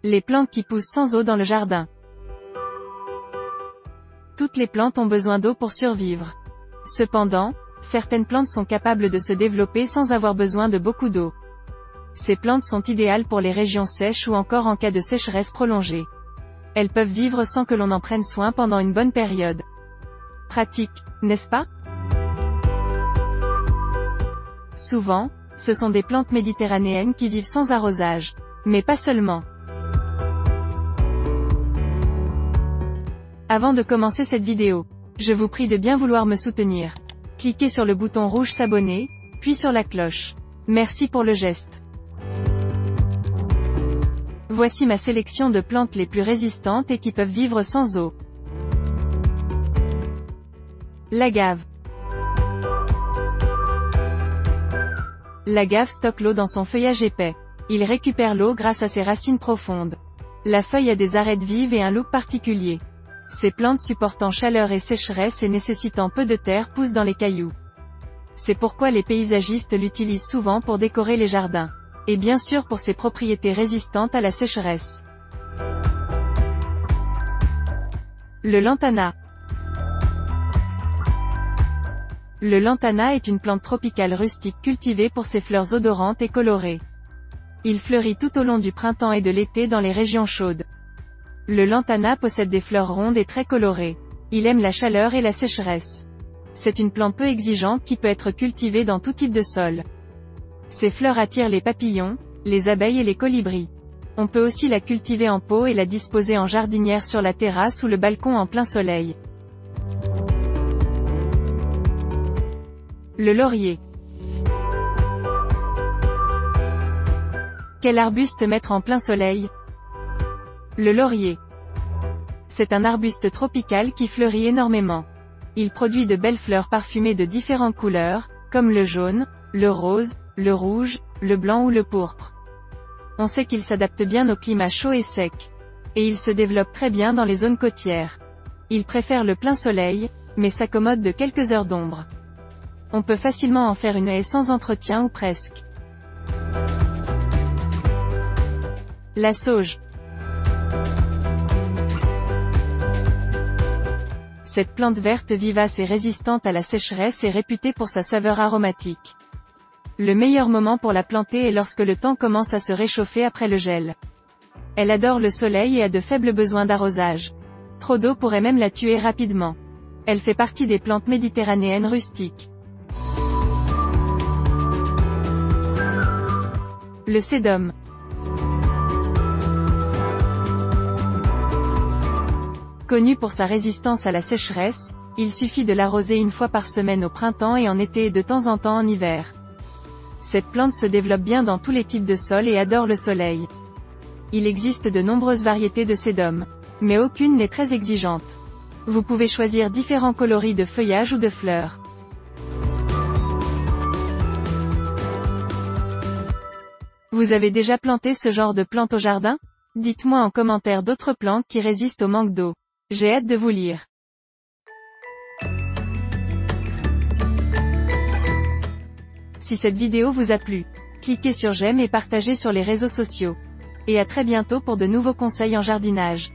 Les plantes qui poussent sans eau dans le jardin. Toutes les plantes ont besoin d'eau pour survivre. Cependant, certaines plantes sont capables de se développer sans avoir besoin de beaucoup d'eau. Ces plantes sont idéales pour les régions sèches ou encore en cas de sécheresse prolongée. Elles peuvent vivre sans que l'on en prenne soin pendant une bonne période. Pratique, n'est-ce pas? Souvent, ce sont des plantes méditerranéennes qui vivent sans arrosage. Mais pas seulement. Avant de commencer cette vidéo, je vous prie de bien vouloir me soutenir. Cliquez sur le bouton rouge s'abonner, puis sur la cloche. Merci pour le geste. Voici ma sélection de plantes les plus résistantes et qui peuvent vivre sans eau. L'agave. L'agave stocke l'eau dans son feuillage épais. Il récupère l'eau grâce à ses racines profondes. La feuille a des arêtes vives et un look particulier. Ces plantes supportant chaleur et sécheresse et nécessitant peu de terre poussent dans les cailloux. C'est pourquoi les paysagistes l'utilisent souvent pour décorer les jardins. Et bien sûr pour ses propriétés résistantes à la sécheresse. Le lantana. Le lantana est une plante tropicale rustique cultivée pour ses fleurs odorantes et colorées. Il fleurit tout au long du printemps et de l'été dans les régions chaudes. Le lantana possède des fleurs rondes et très colorées. Il aime la chaleur et la sécheresse. C'est une plante peu exigeante qui peut être cultivée dans tout type de sol. Ses fleurs attirent les papillons, les abeilles et les colibris. On peut aussi la cultiver en pot et la disposer en jardinière sur la terrasse ou le balcon en plein soleil. Le laurier. Quel arbuste mettre en plein soleil? Le laurier. C'est un arbuste tropical qui fleurit énormément. Il produit de belles fleurs parfumées de différentes couleurs, comme le jaune, le rose, le rouge, le blanc ou le pourpre. On sait qu'il s'adapte bien au climat chaud et sec. Et il se développe très bien dans les zones côtières. Il préfère le plein soleil, mais s'accommode de quelques heures d'ombre. On peut facilement en faire une haie sans entretien ou presque. La sauge. Cette plante verte vivace et résistante à la sécheresse est réputée pour sa saveur aromatique. Le meilleur moment pour la planter est lorsque le temps commence à se réchauffer après le gel. Elle adore le soleil et a de faibles besoins d'arrosage. Trop d'eau pourrait même la tuer rapidement. Elle fait partie des plantes méditerranéennes rustiques. Le sédum. Connu pour sa résistance à la sécheresse, il suffit de l'arroser une fois par semaine au printemps et en été et de temps en temps en hiver. Cette plante se développe bien dans tous les types de sols et adore le soleil. Il existe de nombreuses variétés de sédum, mais aucune n'est très exigeante. Vous pouvez choisir différents coloris de feuillage ou de fleurs. Vous avez déjà planté ce genre de plante au jardin? Dites-moi en commentaire d'autres plantes qui résistent au manque d'eau. J'ai hâte de vous lire. Si cette vidéo vous a plu, cliquez sur j'aime et partagez sur les réseaux sociaux. Et à très bientôt pour de nouveaux conseils en jardinage.